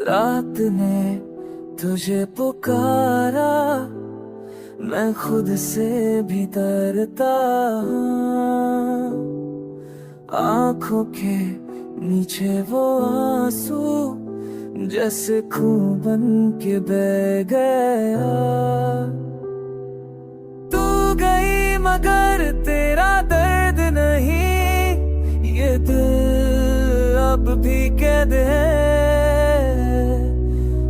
रात ने तुझे पुकारा, मैं खुद से भी डरता हूँ। आँखों के नीचे वो आंसू जैसे खून बन के बह गया। तू गई मगर तेरा दर्द नहीं, ये दिल अब भी कैद है।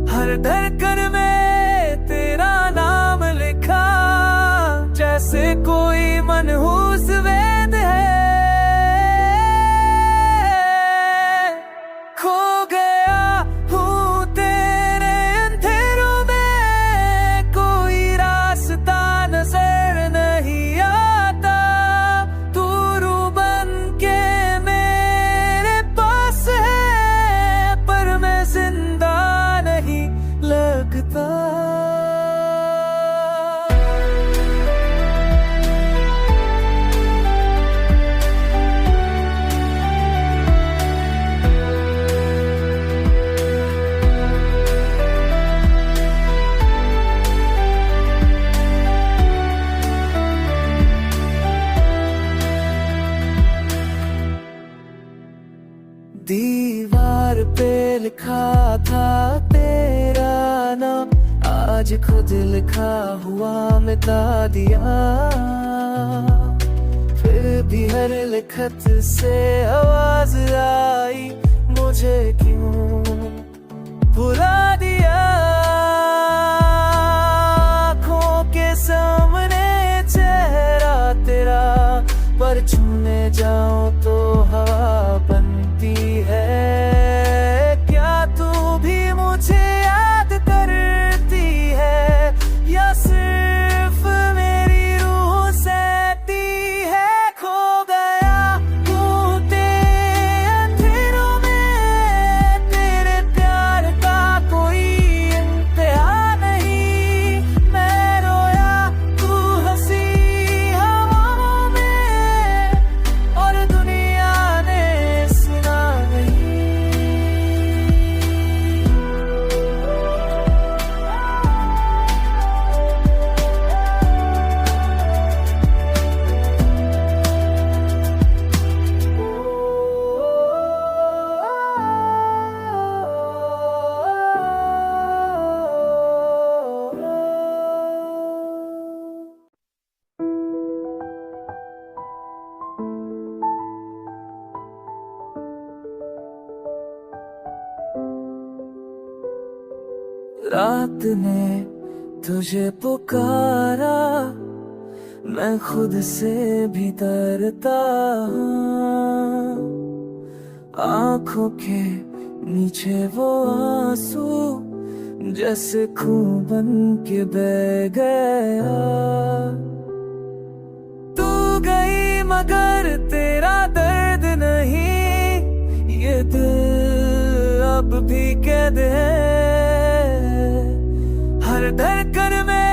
हर धड़कन में तेरा नाम लिखा, जैसे कोई मनहूस वेद है। खो गया हूँ तेरे अंधेरों में, कोई रास्ता नजर नहीं आता। तू रूह बन के मेरे पास है, पर मैं जिंदा नहीं लगता। दीवार पे लिखा था तेरा नाम, आज खुद लिखा हुआ मिटा दिया। फिर भी हर लिखत से आवाज आई, मुझे क्यों भुला दिया। आँखों के सामने चेहरा तेरा, पर छूने जाऊं तो हवा बनती है। क्या तू भी मुझे याद करती है, या सिर्फ मेरी रूह सहती है। खो गया हूँ तेरे अंधेरों में, तेरे प्यार का कोई इंतहा नहीं। मैं रोया तू हंसी हवाओं में, और दुनिया ने सुना नहीं। रात ने तुझे पुकारा, मैं खुद से भी डरता हूँ। आँखों के नीचे वो आंसू जैसे खून बन के बह गया। तू गई मगर तेरा दर्द नहीं, ये दिल अब भी कैद है। हर धड़कन में